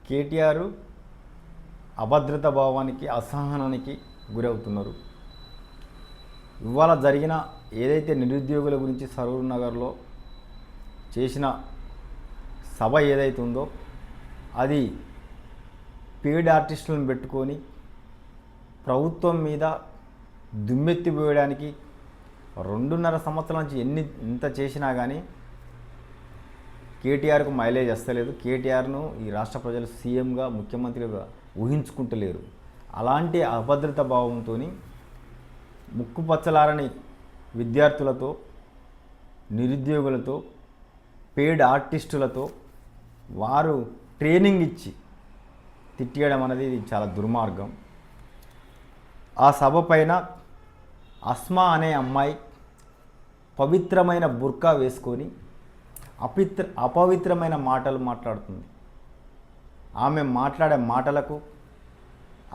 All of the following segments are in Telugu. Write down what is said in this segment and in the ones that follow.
కేటీఆర్ అభద్రతా భావానికి అసహనానికి గురవుతున్నారు. ఇవాళ జరిగిన ఏదైతే నిరుద్యోగుల గురించి సరూర్ నగర్లో చేసిన సభ ఏదైతే ఉందో అది పెయిడ్ ఆర్టిస్టులను పెట్టుకొని ప్రభుత్వం మీద దుమ్మెత్తిపోయడానికి 2.5 సంవత్సరాల నుంచి ఎంత చేసినా కానీ కేటీఆర్కు మైలేజ్ వస్తలేదు. కేటీఆర్ను ఈ రాష్ట్ర ప్రజలు సీఎంగా ముఖ్యమంత్రిగా ఊహించుకుంటలేరు. అలాంటి అభద్రతా భావంతో ముక్కుపచ్చలారని విద్యార్థులతో, నిరుద్యోగులతో, పెయిడ్ ఆర్టిస్టులతో వారు ట్రైనింగ్ ఇచ్చి తిట్టేయడం అనేది చాలా దుర్మార్గం. ఆ సభ పైన అస్మా అనే అమ్మాయి పవిత్రమైన బుర్కా వేసుకొని అపవిత్రమైన మాటలు మాట్లాడుతుంది. ఆమె మాట్లాడే మాటలకు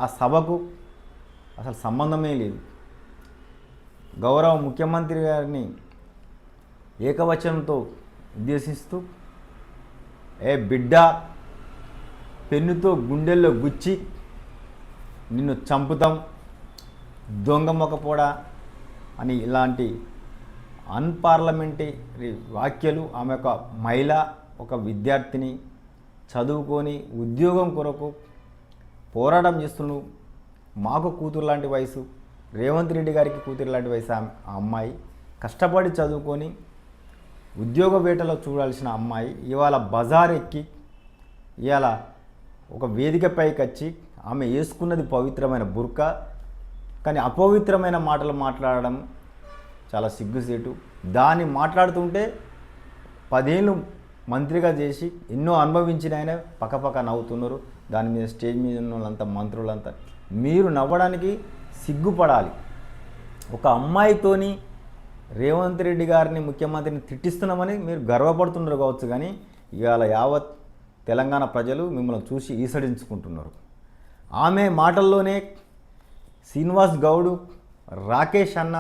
ఆ సభకు అసలు సంబంధమే లేదు. గౌరవ ముఖ్యమంత్రి గారిని ఏకవచనంతో ఉద్దేశిస్తూ, ఏ బిడ్డ, పెన్నుతో గుండెల్లో గుచ్చి నిన్ను చంపుతాం, దొంగ మొకపోడా అని ఇలాంటి అన్పార్లమెంటరీ వ్యాఖ్యలు. ఆమె ఒక మహిళ, ఒక విద్యార్థిని, చదువుకొని ఉద్యోగం కొరకు పోరాటం చేస్తున్నాడు. మాకు కూతురు లాంటి వయసు, రేవంత్ రెడ్డి గారికి కూతురు లాంటి వయసు ఆ అమ్మాయి, కష్టపడి చదువుకొని ఉద్యోగ వేటలో చూడాల్సిన అమ్మాయి ఇవాళ బజార్ ఎక్కి ఇవాళ ఒక వేదికపైకి వచ్చి ఆమె వేసుకున్నది పవిత్రమైన బుర్కా, కానీ అపవిత్రమైన మాటలు మాట్లాడడం చాలా సిగ్గుసేటు. దాన్ని మాట్లాడుతుంటే 10 ఏళ్ళు మంత్రిగా చేసి ఎన్నో అనుభవించిన ఆయన పక్కపక్క నవ్వుతున్నారు. దాని మీద స్టేజ్ మీద ఉన్న వాళ్ళంతా మంత్రులంతా మీరు నవ్వడానికి సిగ్గుపడాలి. ఒక అమ్మాయితోని రేవంత్ రెడ్డి గారిని ముఖ్యమంత్రిని తిట్టిస్తున్నామని మీరు గర్వపడుతున్నారు కావచ్చు, కానీ ఇవాళ యావత్ తెలంగాణ ప్రజలు మిమ్మల్ని చూసి ఈసడించుకుంటున్నారు. ఆమె మాటల్లోనే శ్రీనివాస్ గౌడ్, రాకేష్ అన్న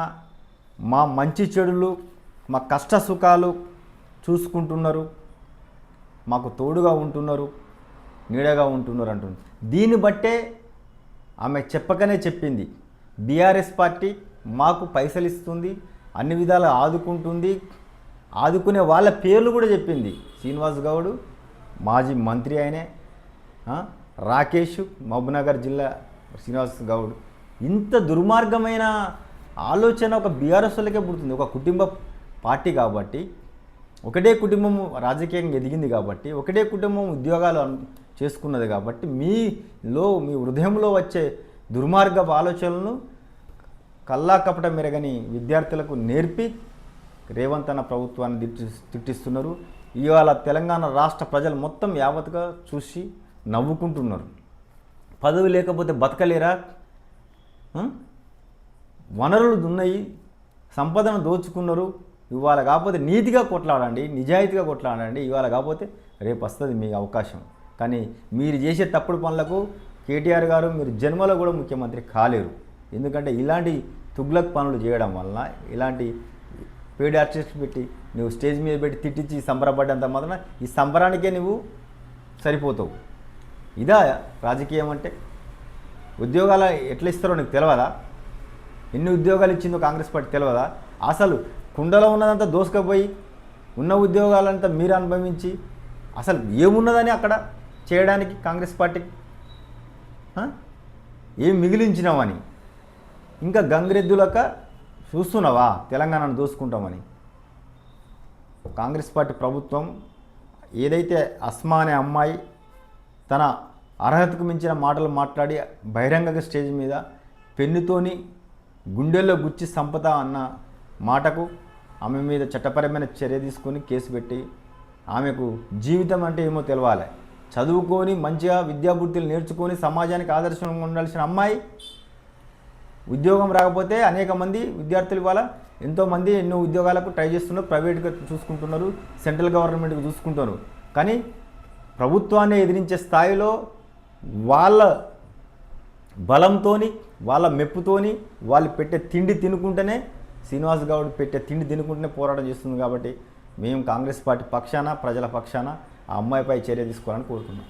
మా మంచి చెడులు, మా కష్ట సుఖాలు చూసుకుంటున్నారు, మాకు తోడుగా ఉంటున్నారు, నీడగా ఉంటున్నారు అంటున్నారు. దీన్ని బట్టే ఆమె చెప్పకనే చెప్పింది, బీఆర్ఎస్ పార్టీ మాకు పైసలు ఇస్తుంది, అన్ని విధాలు ఆదుకుంటుంది, ఆదుకునే వాళ్ళ పేర్లు కూడా చెప్పింది. శ్రీనివాస్ గౌడ్ మాజీ మంత్రి ఆయనే, రాకేష్ మహబూబ్నగర్ జిల్లా శ్రీనివాస్ గౌడ్. ఇంత దుర్మార్గమైన ఆలోచన ఒక బీఆర్ఎస్ వాళ్ళకే పుడుతుంది. ఒక కుటుంబ పార్టీ కాబట్టి, ఒకటే కుటుంబం రాజకీయంగా ఎదిగింది కాబట్టి, ఒకటే కుటుంబం ఉద్యోగాలు చేసుకున్నది కాబట్టి మీ హృదయంలో వచ్చే దుర్మార్గపు ఆలోచనలను కల్లా కపట మెరగని విద్యార్థులకు నేర్పి రేవంత్ అన్న ప్రభుత్వాన్ని తిట్టిస్తున్నారు. ఇవాళ తెలంగాణ రాష్ట్ర ప్రజలు మొత్తం యావత్గా చూసి నవ్వుకుంటున్నారు. పదవి లేకపోతే బతకలేరా? వనరులు ఉన్నాయి, సంపదను దోచుకున్నారు. ఇవాళ కాకపోతే నీతిగా కొట్లాడండి, నిజాయితీగా కొట్లాడండి. ఇవాళ కాకపోతే రేపు వస్తుంది మీకు అవకాశం. కానీ మీరు చేసే తప్పుడు పనులకు కేటీఆర్ గారు మీరు జన్మలో కూడా ముఖ్యమంత్రి కాలేరు. ఎందుకంటే ఇలాంటి తుగ్లక్ పనులు చేయడం వలన, ఇలాంటి పెయిడ్ ఆర్టిస్ట్ పెట్టి నువ్వు స్టేజ్ మీద పెట్టి తిట్టించి సంబరపడ్డంత మాత్రం ఈ సంబరానికే నువ్వు సరిపోతావు. ఇదా రాజకీయం అంటే? ఉద్యోగాలు ఎట్లా ఇస్తారో నీకు తెలియదా? ఎన్ని ఉద్యోగాలు ఇచ్చిందో కాంగ్రెస్ పార్టీ తెలియదా? అసలు కుండలో ఉన్నదంతా దోసుకపోయి ఉన్న ఉద్యోగాలంతా మీరు అనుభవించి అసలు ఏమున్నదని అక్కడ చేయడానికి కాంగ్రెస్ పార్టీకి ఏం మిగిలించినావని ఇంకా గంగిరెద్దులక చూస్తున్నావా తెలంగాణను దోసుకుంటామని? కాంగ్రెస్ పార్టీ ప్రభుత్వం ఏదైతే అస్మా అనే అమ్మాయి తన అర్హతకు మించిన మాటలు మాట్లాడి బహిరంగ స్టేజ్ మీద పెన్నుతోని గుండెల్లో గుచ్చి సంపద అన్న మాటకు ఆమె మీద చట్టపరమైన చర్య తీసుకొని కేసు పెట్టి ఆమెకు జీవితం అంటే ఏమో తెలవాలి. చదువుకొని మంచిగా విద్యాబుద్ధులు నేర్చుకొని సమాజానికి ఆదర్శంగా ఉండాల్సిన అమ్మాయి ఉద్యోగం రాకపోతే అనేక మంది విద్యార్థులు ఇవాళ ఎంతోమంది ఎన్నో ఉద్యోగాలకు ట్రై చేస్తున్నారు, ప్రైవేట్గా చూసుకుంటున్నారు, సెంట్రల్ గవర్నమెంట్కి చూసుకుంటున్నారు. కానీ ప్రభుత్వాన్ని ఎదిరించే స్థాయిలో వాళ్ళ బలంతోని, వాళ్ళ మెప్పుతోని వాళ్ళు పెట్టే తిండి తినుకుంటేనే, శ్రీనివాస్ గౌడ్ పెట్టే తిండి తినుకుంటేనే పోరాటం చేస్తుంది. కాబట్టి మేము కాంగ్రెస్ పార్టీ పక్షాన, ప్రజల పక్షాన ఆ అమ్మాయిపై చర్య తీసుకోవాలని కోరుతున్నాం.